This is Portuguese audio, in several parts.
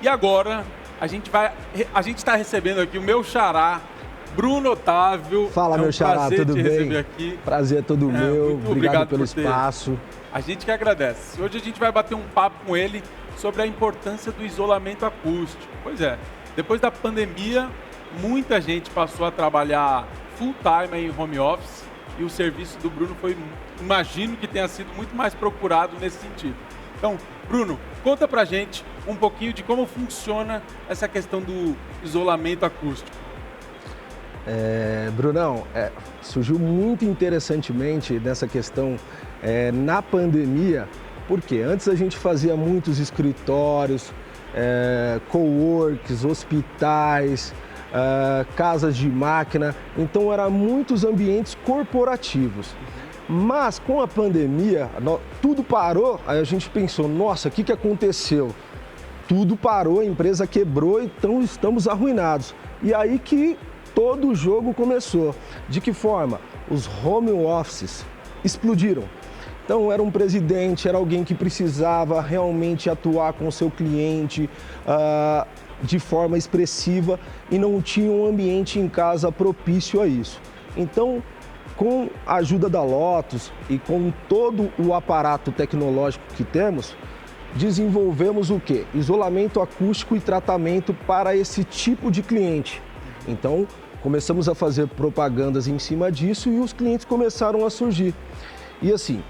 E agora a gente está recebendo aqui o meu xará, Bruno Otávio. Fala, meu xará, tudo bem? Receber aqui. Prazer é todo meu, muito obrigado pelo espaço. A gente que agradece. Hoje a gente vai bater um papo com ele sobre a importância do isolamento acústico. Pois é, depois da pandemia, muita gente passou a trabalhar full time em home office e o serviço do Bruno imagino que tenha sido muito mais procurado nesse sentido. Então, Bruno, conta pra gente um pouquinho de como funciona essa questão do isolamento acústico. Brunão, surgiu muito interessantemente nessa questão na pandemia, porque antes a gente fazia muitos escritórios, coworks, hospitais, casas de máquina, então eram muitos ambientes corporativos. Mas com a pandemia, tudo parou, aí a gente pensou, nossa, o que aconteceu? Tudo parou, a empresa quebrou, então estamos arruinados. E aí que todo o jogo começou. De que forma? Os home offices explodiram. Então era um presidente, era alguém que precisava realmente atuar com o seu cliente de forma expressiva e não tinha um ambiente em casa propício a isso. Então, com a ajuda da Lotus e com todo o aparato tecnológico que temos, desenvolvemos o quê? Isolamento acústico e tratamento para esse tipo de cliente. Então, começamos a fazer propagandas em cima disso e os clientes começaram a surgir. E assim,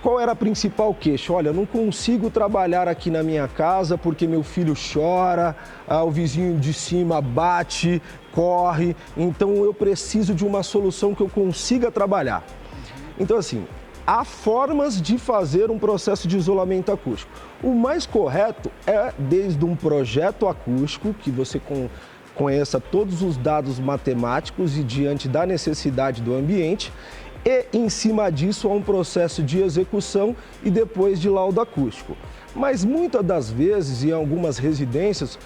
qual era a principal queixa? Olha, eu não consigo trabalhar aqui na minha casa porque meu filho chora, o vizinho de cima bate, corre, então eu preciso de uma solução que eu consiga trabalhar. Então assim, há formas de fazer um processo de isolamento acústico. O mais correto é desde um projeto acústico, que você conheça todos os dados matemáticos e diante da necessidade do ambiente, e em cima disso há um processo de execução e depois de laudo acústico. Mas muitas das vezes, em algumas residências,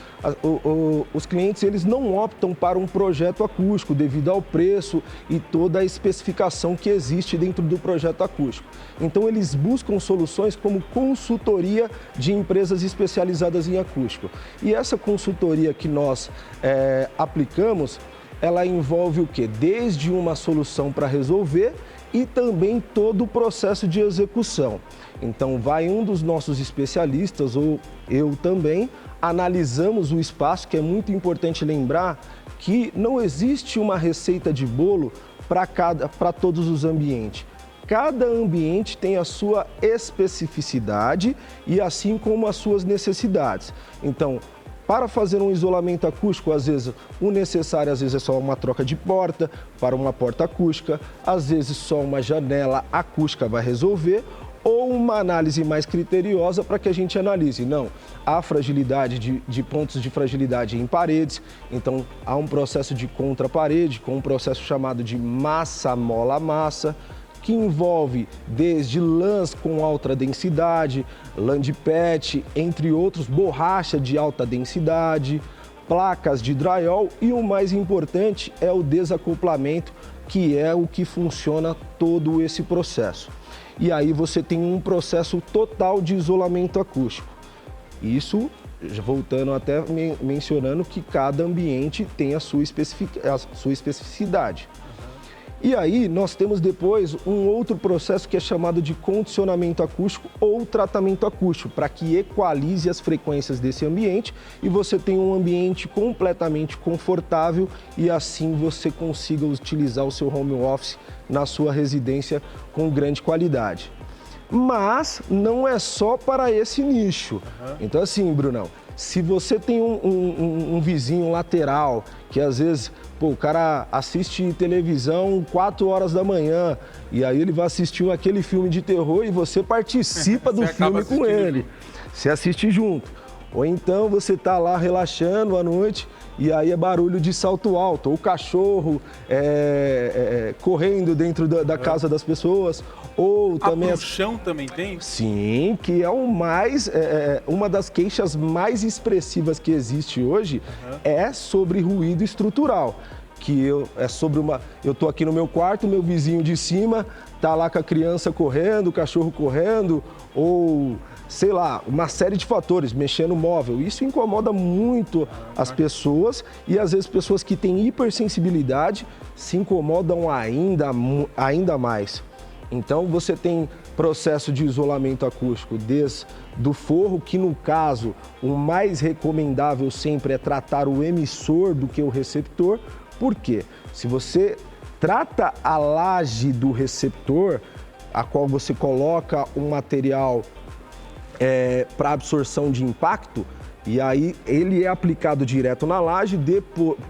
os clientes eles não optam para um projeto acústico devido ao preço e toda a especificação que existe dentro do projeto acústico. Então eles buscam soluções como consultoria de empresas especializadas em acústico. E essa consultoria que nós aplicamos, ela envolve o quê? Desde uma solução para resolver e também todo o processo de execução. Então vai um dos nossos especialistas, ou eu também, analisamos o espaço, que é muito importante lembrar que não existe uma receita de bolo para todos os ambientes. Cada ambiente tem a sua especificidade e assim como as suas necessidades. Então, para fazer um isolamento acústico, às vezes o necessário é só uma troca de porta para uma porta acústica, às vezes só uma janela acústica vai resolver, ou uma análise mais criteriosa para que a gente analise. Não, há fragilidade de pontos de fragilidade em paredes, então há um processo de contraparede com um processo chamado de massa-mola-massa, que envolve desde lãs com alta densidade, lã de PET, entre outros, borracha de alta densidade, placas de drywall e o mais importante é o desacoplamento, que é o que funciona todo esse processo. E aí você tem um processo total de isolamento acústico. Isso, voltando até mencionando que cada ambiente tem a sua especificidade. E aí nós temos depois um outro processo que é chamado de condicionamento acústico ou tratamento acústico, para que equalize as frequências desse ambiente e você tenha um ambiente completamente confortável e assim você consiga utilizar o seu home office na sua residência com grande qualidade. Mas não é só para esse nicho. Então assim, Brunão, se você tem um vizinho lateral que às vezes o cara assiste televisão 4 horas da manhã e aí ele vai assistir aquele filme de terror e você participa do filme com ele. Você assiste junto. Ou então você tá lá relaxando à noite e aí é barulho de salto alto, ou cachorro correndo dentro da casa das pessoas, ou também... O chão também tem? Sim, que é o mais, uma das queixas mais expressivas que existe hoje é sobre ruído estrutural. Que eu tô aqui no meu quarto, meu vizinho de cima tá lá com a criança correndo, o cachorro correndo, ou sei lá, uma série de fatores, mexer no móvel. Isso incomoda muito as pessoas e às vezes pessoas que têm hipersensibilidade se incomodam ainda mais. Então você tem processo de isolamento acústico desde do forro, que no caso o mais recomendável sempre é tratar o emissor do que o receptor. Por quê? Se você trata a laje do receptor, a qual você coloca um material para absorção de impacto, e aí ele é aplicado direto na laje,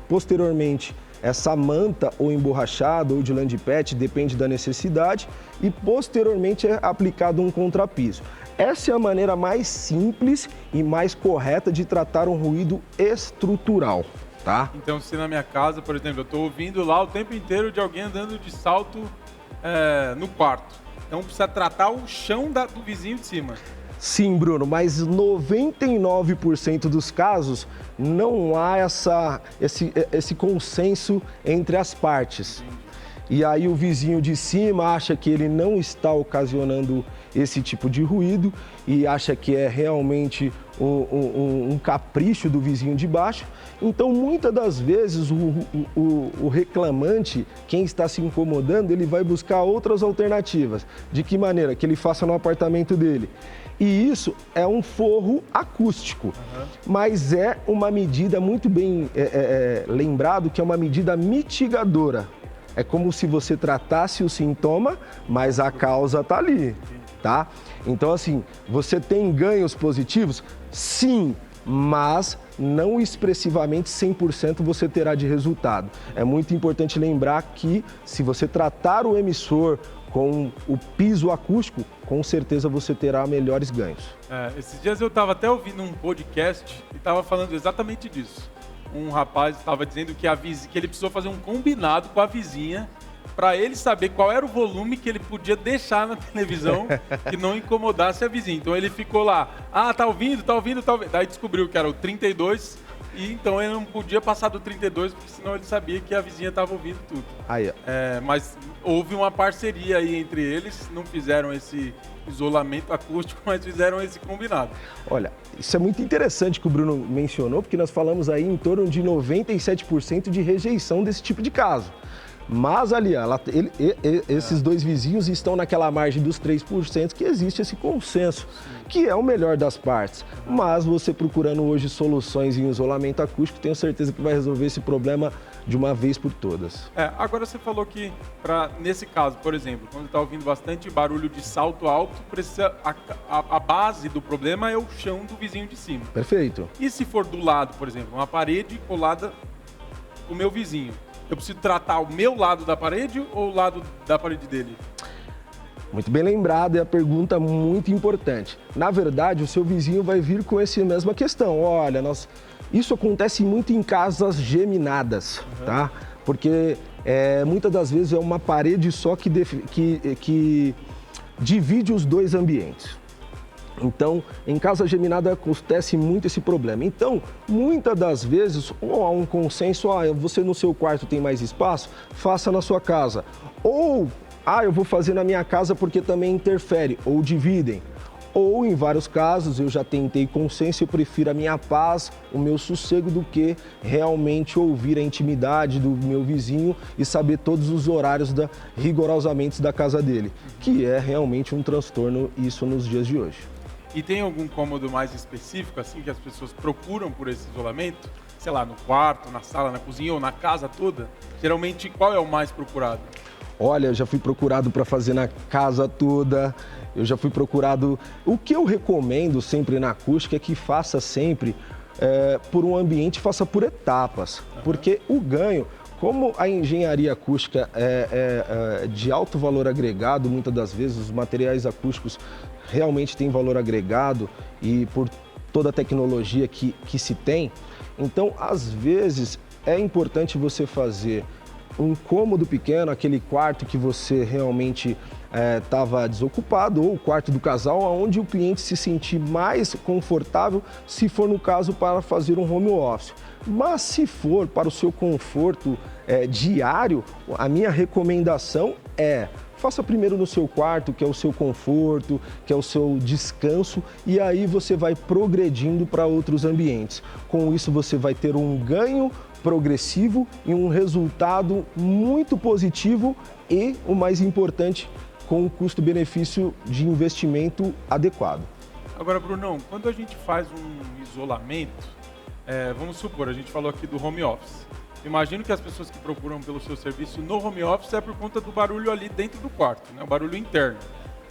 posteriormente essa manta ou emborrachada ou de land pet, depende da necessidade, e posteriormente é aplicado um contrapiso. Essa é a maneira mais simples e mais correta de tratar um ruído estrutural, tá? Então, se na minha casa, por exemplo, eu estou ouvindo lá o tempo inteiro de alguém andando de salto no quarto, então precisa tratar o chão do vizinho de cima. Sim, Bruno, mas 99% dos casos não há esse consenso entre as partes. E aí o vizinho de cima acha que ele não está ocasionando esse tipo de ruído e acha que é realmente um capricho do vizinho de baixo. Então, muitas das vezes, o reclamante, quem está se incomodando, ele vai buscar outras alternativas. De que maneira? Que ele faça no apartamento dele. E isso é um forro acústico, mas é uma medida muito bem lembrado, que é uma medida mitigadora. É como se você tratasse o sintoma, mas a causa está ali, tá? Então, assim, você tem ganhos positivos? Sim, mas não expressivamente 100% você terá de resultado. É muito importante lembrar que se você tratar o emissor com o piso acústico, com certeza você terá melhores ganhos. Esses dias eu estava até ouvindo um podcast e estava falando exatamente disso. Um rapaz estava dizendo que ele precisou fazer um combinado com a vizinha para ele saber qual era o volume que ele podia deixar na televisão que não incomodasse a vizinha. Então ele ficou lá, tá ouvindo. Daí descobriu que era o 32 e então ele não podia passar do 32 porque senão ele sabia que a vizinha estava ouvindo tudo. Mas houve uma parceria aí entre eles, não fizeram esse isolamento acústico, mas fizeram esse combinado. Olha, isso é muito interessante que o Bruno mencionou, porque nós falamos aí em torno de 97% de rejeição desse tipo de caso. Mas ali, esses dois vizinhos estão naquela margem dos 3% que existe esse consenso, que é o melhor das partes. Mas você procurando hoje soluções em isolamento acústico, tenho certeza que vai resolver esse problema de uma vez por todas. Agora você falou que, nesse caso, por exemplo, quando está ouvindo bastante barulho de salto alto, a base do problema é o chão do vizinho de cima. Perfeito. E se for do lado, por exemplo, uma parede colada o meu vizinho? Eu preciso tratar o meu lado da parede ou o lado da parede dele? Muito bem lembrado, é a pergunta muito importante. Na verdade, o seu vizinho vai vir com essa mesma questão. Olha, isso acontece muito em casas geminadas, tá? Porque muitas das vezes é uma parede só que divide os dois ambientes. Então, em casa geminada acontece muito esse problema. Então, muitas das vezes, ou há um consenso, você no seu quarto tem mais espaço, faça na sua casa. Ou, eu vou fazer na minha casa porque também interfere, ou dividem. Ou, em vários casos, eu já tentei consenso, eu prefiro a minha paz, o meu sossego, do que realmente ouvir a intimidade do meu vizinho e saber todos os horários rigorosamente da casa dele, que é realmente um transtorno isso nos dias de hoje. E tem algum cômodo mais específico, assim, que as pessoas procuram por esse isolamento? Sei lá, no quarto, na sala, na cozinha ou na casa toda? Geralmente, qual é o mais procurado? Olha, eu já fui procurado para fazer na casa toda, eu já fui procurado... O que eu recomendo sempre na acústica é que faça sempre por um ambiente, faça por etapas, porque o ganho... Como a engenharia acústica é de alto valor agregado, muitas das vezes os materiais acústicos realmente têm valor agregado e por toda a tecnologia que se tem, então às vezes é importante você fazer um cômodo pequeno, aquele quarto que você realmente estava desocupado, ou o quarto do casal, onde o cliente se sentir mais confortável, se for no caso para fazer um home office. Mas se for para o seu conforto diário, a minha recomendação é faça primeiro no seu quarto, que é o seu conforto, que é o seu descanso, e aí você vai progredindo para outros ambientes. Com isso você vai ter um ganho progressivo e um resultado muito positivo e, o mais importante, com um custo-benefício de investimento adequado. Agora, Brunão, quando a gente faz um isolamento, vamos supor, a gente falou aqui do home office. Imagino que as pessoas que procuram pelo seu serviço no home office é por conta do barulho ali dentro do quarto, né? O barulho interno.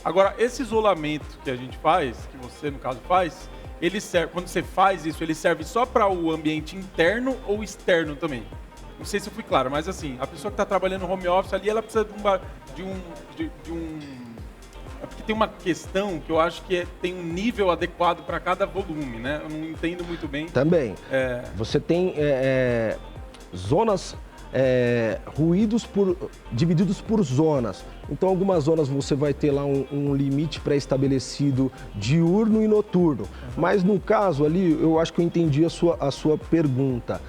Agora, esse isolamento que a gente faz, que você no caso faz, ele serve, quando você faz isso, ele serve só para o ambiente interno ou externo também? Não sei se eu fui claro, mas assim, a pessoa que está trabalhando no home office ali, ela precisa de um é porque tem uma questão que eu acho que tem um nível adequado para cada volume, né? Eu não entendo muito bem. Também. Você tem zonas, ruídos divididos por zonas. Então, algumas zonas você vai ter lá um limite pré-estabelecido diurno e noturno. Mas no caso ali, eu acho que eu entendi a sua pergunta.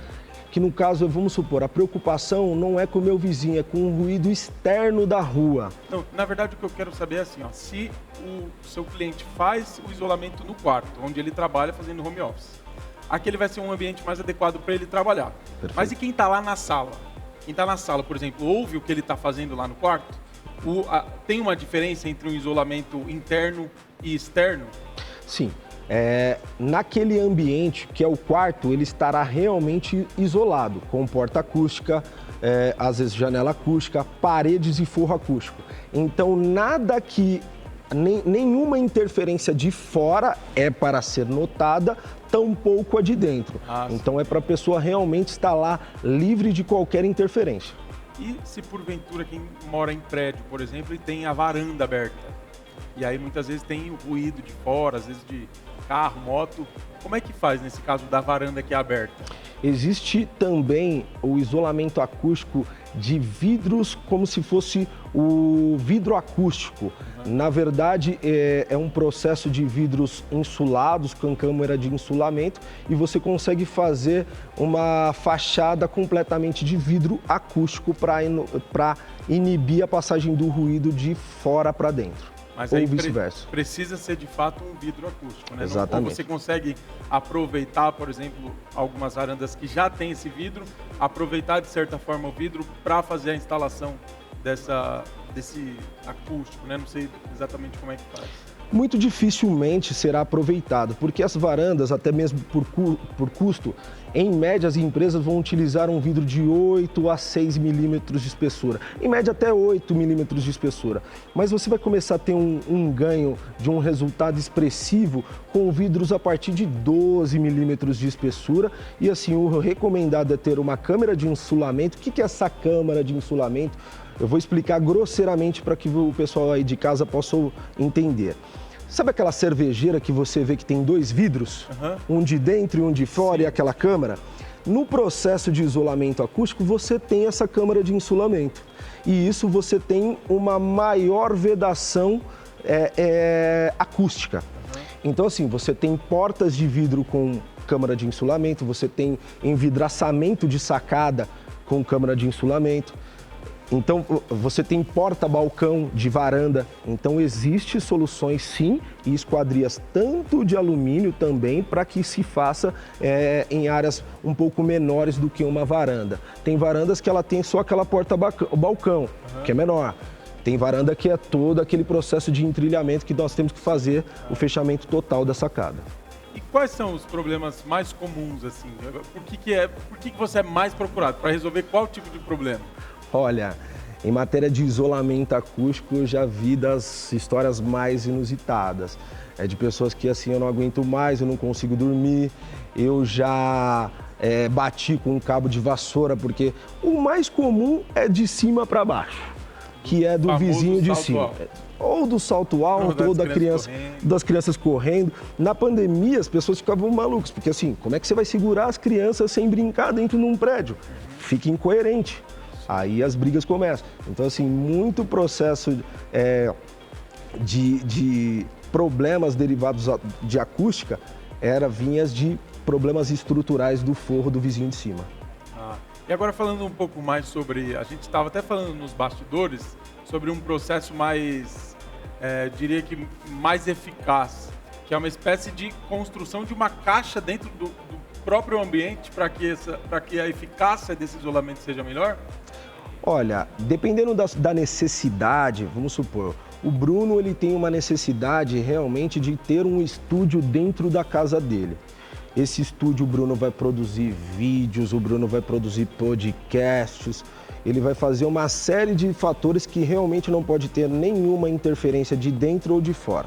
Que no caso, vamos supor, a preocupação não é com o meu vizinho, é com o ruído externo da rua. Não, na verdade, o que eu quero saber é assim, ó, se o seu cliente faz o isolamento no quarto, onde ele trabalha fazendo home office, aquele vai ser um ambiente mais adequado para ele trabalhar. Perfeito. Mas e quem está lá na sala? Quem está na sala, por exemplo, ouve o que ele está fazendo lá no quarto? Tem uma diferença entre um isolamento interno e externo? Sim. Naquele ambiente que é o quarto, ele estará realmente isolado, com porta acústica, às vezes janela acústica, paredes e forro acústico. Então, nenhuma interferência de fora é para ser notada, tampouco a de dentro. Então, é para a pessoa realmente estar lá livre de qualquer interferência. E se porventura quem mora em prédio, por exemplo, e tem a varanda aberta? E aí muitas vezes tem o ruído de fora, às vezes de carro, moto. Como é que faz nesse caso da varanda que é aberta? Existe também o isolamento acústico de vidros, como se fosse o vidro acústico. Na verdade, é um processo de vidros insulados, com câmara de insulamento, e você consegue fazer uma fachada completamente de vidro acústico para inibir a passagem do ruído de fora para dentro. Mas ou aí vice-versa. Precisa ser de fato um vidro acústico, né? Exatamente. Ou você consegue aproveitar, por exemplo, algumas varandas que já tem esse vidro, aproveitar de certa forma o vidro para fazer a instalação desse acústico, né? Não sei exatamente como é que faz. Muito dificilmente será aproveitado, porque as varandas, até mesmo por custo, em média as empresas vão utilizar um vidro de 8 a 6 milímetros de espessura, em média até 8 milímetros de espessura. Mas você vai começar a ter um ganho de um resultado expressivo com vidros a partir de 12 milímetros de espessura, e assim, o recomendado é ter uma câmara de insulamento. O que é essa câmara de insulamento? Eu vou explicar grosseiramente para que o pessoal aí de casa possa entender. Sabe aquela cervejeira que você vê que tem dois vidros? Um de dentro e um de fora. Sim. E aquela câmara? No processo de isolamento acústico, você tem essa câmara de insulamento. E isso você tem uma maior vedação acústica. Então, assim, você tem portas de vidro com câmara de insulamento, você tem envidraçamento de sacada com câmara de insulamento. Então, você tem porta-balcão de varanda. Então, existem soluções, sim, e esquadrias tanto de alumínio também, para que se faça em áreas um pouco menores do que uma varanda. Tem varandas que ela tem só aquela porta-balcão, que é menor. Tem varanda que é todo aquele processo de entrilhamento que nós temos que fazer o fechamento total da sacada. E quais são os problemas mais comuns, assim? Por que você é mais procurado? Para resolver qual tipo de problema? Olha, em matéria de isolamento acústico, eu já vi das histórias mais inusitadas. É de pessoas que assim, eu não aguento mais, eu não consigo dormir, eu já bati com um cabo de vassoura, porque o mais comum é de cima para baixo, que é do vizinho de cima. Alto. Ou do salto alto, ou das crianças correndo. Na pandemia, as pessoas ficavam malucas, porque assim, como é que você vai segurar as crianças sem brincar dentro de um prédio? Fica incoerente. Aí as brigas começam. Então, assim, muito processo de problemas derivados de acústica vinha de problemas estruturais do forro do vizinho de cima. E agora falando um pouco mais sobre, a gente estava até falando nos bastidores, sobre um processo mais, diria que mais eficaz, que é uma espécie de construção de uma caixa dentro do próprio ambiente para que a eficácia desse isolamento seja melhor? Olha, dependendo da necessidade, vamos supor, o Bruno ele tem uma necessidade realmente de ter um estúdio dentro da casa dele. Esse estúdio, o Bruno vai produzir vídeos, o Bruno vai produzir podcasts, ele vai fazer uma série de fatores que realmente não pode ter nenhuma interferência de dentro ou de fora.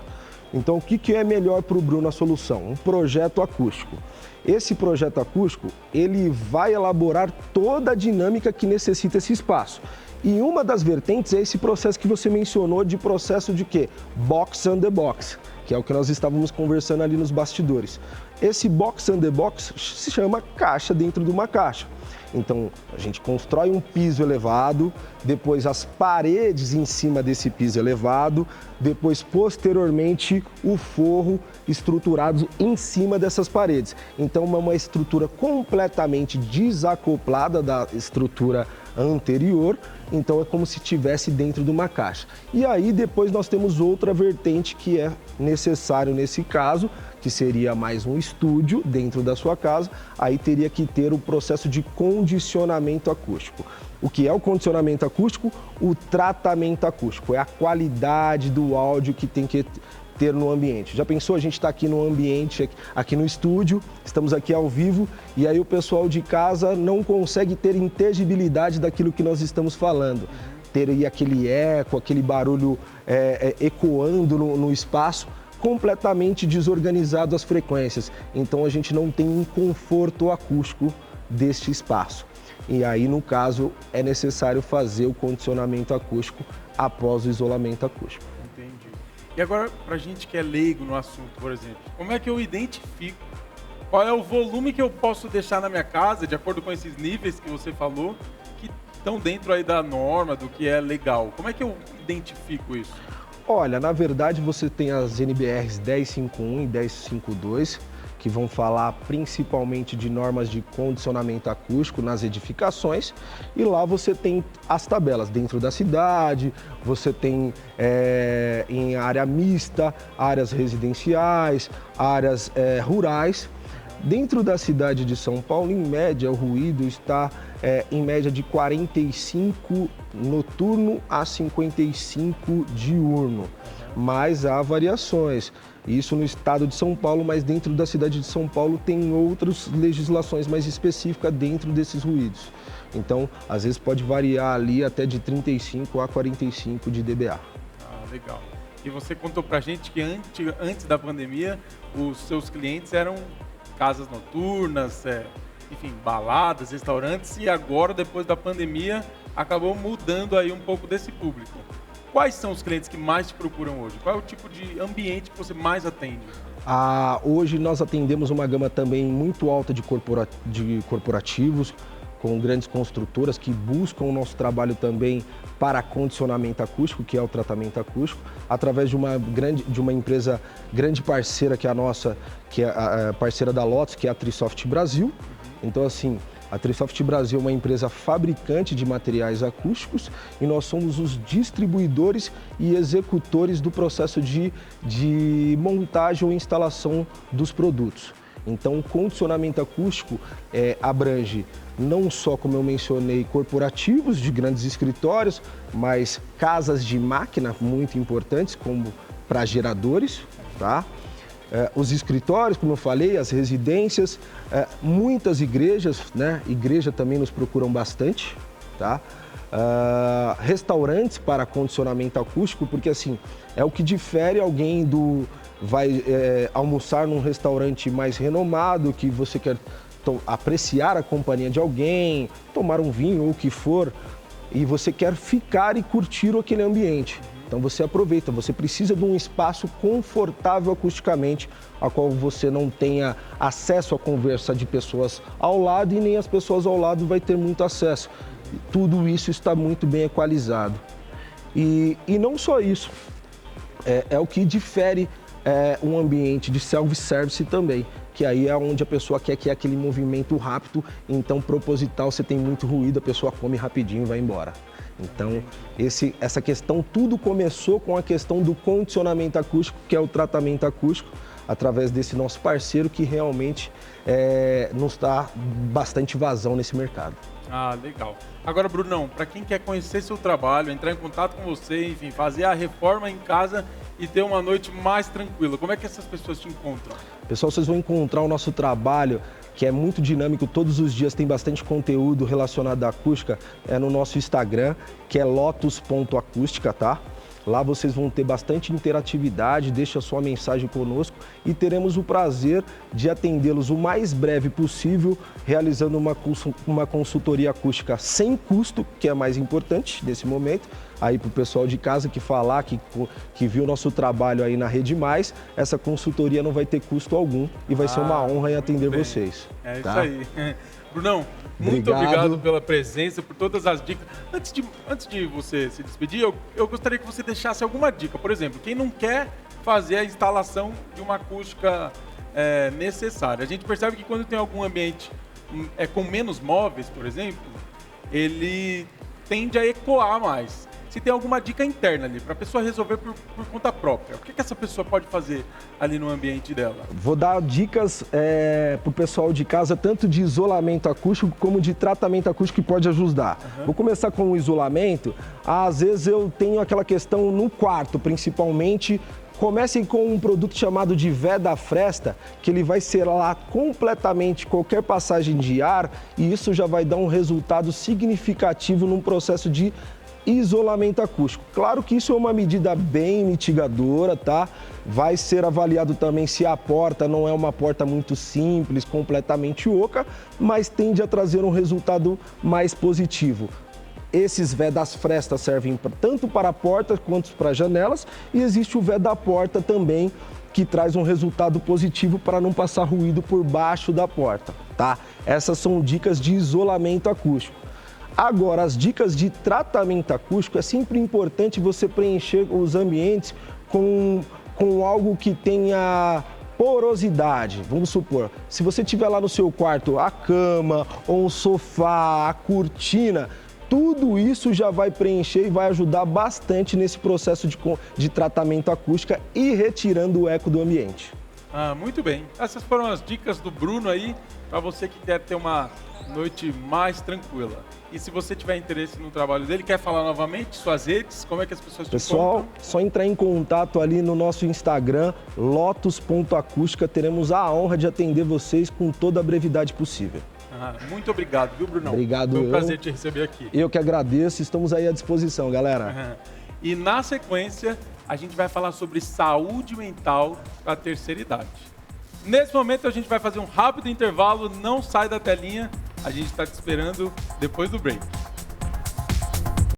Então, o que é melhor para o Bruno a solução? Um projeto acústico. Esse projeto acústico, ele vai elaborar toda a dinâmica que necessita esse espaço. E uma das vertentes é esse processo que você mencionou de processo de quê? Box on the box, que é o que nós estávamos conversando ali nos bastidores. Esse box on the box se chama caixa dentro de uma caixa. Então, a gente constrói um piso elevado, depois as paredes em cima desse piso elevado, depois, posteriormente, o forro estruturado em cima dessas paredes. Então, é uma estrutura completamente desacoplada da estrutura anterior, então é como se estivesse dentro de uma caixa. E aí, depois, nós temos outra vertente que é necessário nesse caso, que seria mais um estúdio dentro da sua casa, aí teria que ter o processo de condicionamento acústico. O que é o condicionamento acústico? O tratamento acústico, é a qualidade do áudio que tem que ter no ambiente. Já pensou, a gente está aqui no ambiente, aqui no estúdio, estamos aqui ao vivo, e aí o pessoal de casa não consegue ter inteligibilidade daquilo que nós estamos falando. Ter aí aquele eco, aquele barulho ecoando no espaço, completamente desorganizado as frequências. Então a gente não tem um conforto acústico deste espaço. E aí, no caso, é necessário fazer o condicionamento acústico após o isolamento acústico. Entendi. E agora, para a gente que é leigo no assunto, por exemplo, como é que eu identifico qual é o volume que eu posso deixar na minha casa, de acordo com esses níveis que você falou, que estão dentro aí da norma, do que é legal? Como é que eu identifico isso? Olha, na verdade você tem as NBRs 1051 e 1052, que vão falar principalmente de normas de condicionamento acústico nas edificações, e lá você tem as tabelas dentro da cidade, você tem em área mista, áreas residenciais, áreas rurais. Dentro da cidade de São Paulo, em média, o ruído está em média de 45 noturno a 55 diurno, mas há variações. Isso no estado de São Paulo, mas dentro da cidade de São Paulo tem outras legislações mais específicas dentro desses ruídos. Então, às vezes pode variar ali até de 35 a 45 de dBA. Ah, legal. E você contou pra gente que antes da pandemia, os seus clientes eram casas noturnas, enfim, baladas, restaurantes, e agora, depois da pandemia, acabou mudando aí um pouco desse público. Quais são os clientes que mais te procuram hoje? Qual é o tipo de ambiente que você mais atende? Hoje nós atendemos uma gama também muito alta de corporativos, com grandes construtoras que buscam o nosso trabalho também para condicionamento acústico, que é o tratamento acústico, através de uma empresa grande parceira que é a nossa, que é a parceira da Lotus, que é a Trisoft Brasil. Então, assim, a Trisoft Brasil é uma empresa fabricante de materiais acústicos e nós somos os distribuidores e executores do processo de montagem ou instalação dos produtos. Então, o condicionamento acústico abrange não só, como eu mencionei, corporativos de grandes escritórios, mas casas de máquina muito importantes, como para geradores, tá? Os escritórios, como eu falei, as residências, muitas igrejas, né? Igreja também nos procuram bastante, tá? Restaurantes para condicionamento acústico, porque assim, é o que difere alguém vai almoçar num restaurante mais renomado, que você quer apreciar a companhia de alguém, tomar um vinho ou o que for, e você quer ficar e curtir aquele ambiente. Então você aproveita, você precisa de um espaço confortável acusticamente, a qual você não tenha acesso à conversa de pessoas ao lado e nem as pessoas ao lado vai ter muito acesso. Tudo isso está muito bem equalizado. E não só isso, é o que difere um ambiente de self-service também. que aí é onde a pessoa quer que é aquele movimento rápido, então proposital, você tem muito ruído, a pessoa come rapidinho e vai embora. Então, essa questão, tudo começou com a questão do condicionamento acústico, que é o tratamento acústico, através desse nosso parceiro que realmente nos dá bastante vazão nesse mercado. Ah, legal. Agora, Brunão, para quem quer conhecer seu trabalho, entrar em contato com você, enfim, fazer a reforma em casa e ter uma noite mais tranquila, como é que essas pessoas te encontram? Pessoal, vocês vão encontrar o nosso trabalho, que é muito dinâmico, todos os dias tem bastante conteúdo relacionado à acústica, no nosso Instagram, que é lotus.acústica, tá? Lá vocês vão ter bastante interatividade, deixa a sua mensagem conosco e teremos o prazer de atendê-los o mais breve possível, realizando uma consultoria acústica sem custo, que é mais importante nesse momento. Aí para o pessoal de casa que falar, que viu nosso trabalho aí na Rede Mais, essa consultoria não vai ter custo algum e vai ser uma honra em atender vocês. É tá? isso aí. Brunão, muito obrigado pela presença, por todas as dicas. Antes de você se despedir, eu gostaria que você deixasse alguma dica. Por exemplo, quem não quer fazer a instalação de uma acústica necessária. A gente percebe que quando tem algum ambiente com menos móveis, por exemplo, ele tende a ecoar mais. Se tem alguma dica interna ali, para a pessoa resolver por conta própria, o que essa pessoa pode fazer ali no ambiente dela? Vou dar dicas para o pessoal de casa, tanto de isolamento acústico como de tratamento acústico que pode ajudar. Vou começar com o isolamento. Às vezes eu tenho aquela questão no quarto, principalmente. Comecem com um produto chamado de veda fresta, que ele vai selar completamente qualquer passagem de ar e isso já vai dar um resultado significativo num processo de isolamento acústico. Claro que isso é uma medida bem mitigadora, tá? Vai ser avaliado também se a porta não é uma porta muito simples, completamente oca, mas tende a trazer um resultado mais positivo. Esses vedas frestas servem tanto para portas quanto para janelas e existe o veda porta também, que traz um resultado positivo para não passar ruído por baixo da porta, tá? Essas são dicas de isolamento acústico. Agora, as dicas de tratamento acústico, é sempre importante você preencher os ambientes com algo que tenha porosidade. Vamos supor, se você tiver lá no seu quarto a cama, ou um sofá, a cortina, tudo isso já vai preencher e vai ajudar bastante nesse processo de tratamento acústico e retirando o eco do ambiente. Ah, muito bem. Essas foram as dicas do Bruno aí, para você que quer ter uma noite mais tranquila. E se você tiver interesse no trabalho dele, quer falar novamente suas redes, como é que as pessoas te encontram? Só entrar em contato ali no nosso Instagram, lotus.acústica, teremos a honra de atender vocês com toda a brevidade possível. Muito obrigado, viu, Brunão? Obrigado. Foi um prazer te receber aqui. Eu que agradeço, estamos aí à disposição, galera. E na sequência, a gente vai falar sobre saúde mental para a terceira idade. Nesse momento, a gente vai fazer um rápido intervalo, não sai da telinha, a gente está te esperando depois do break.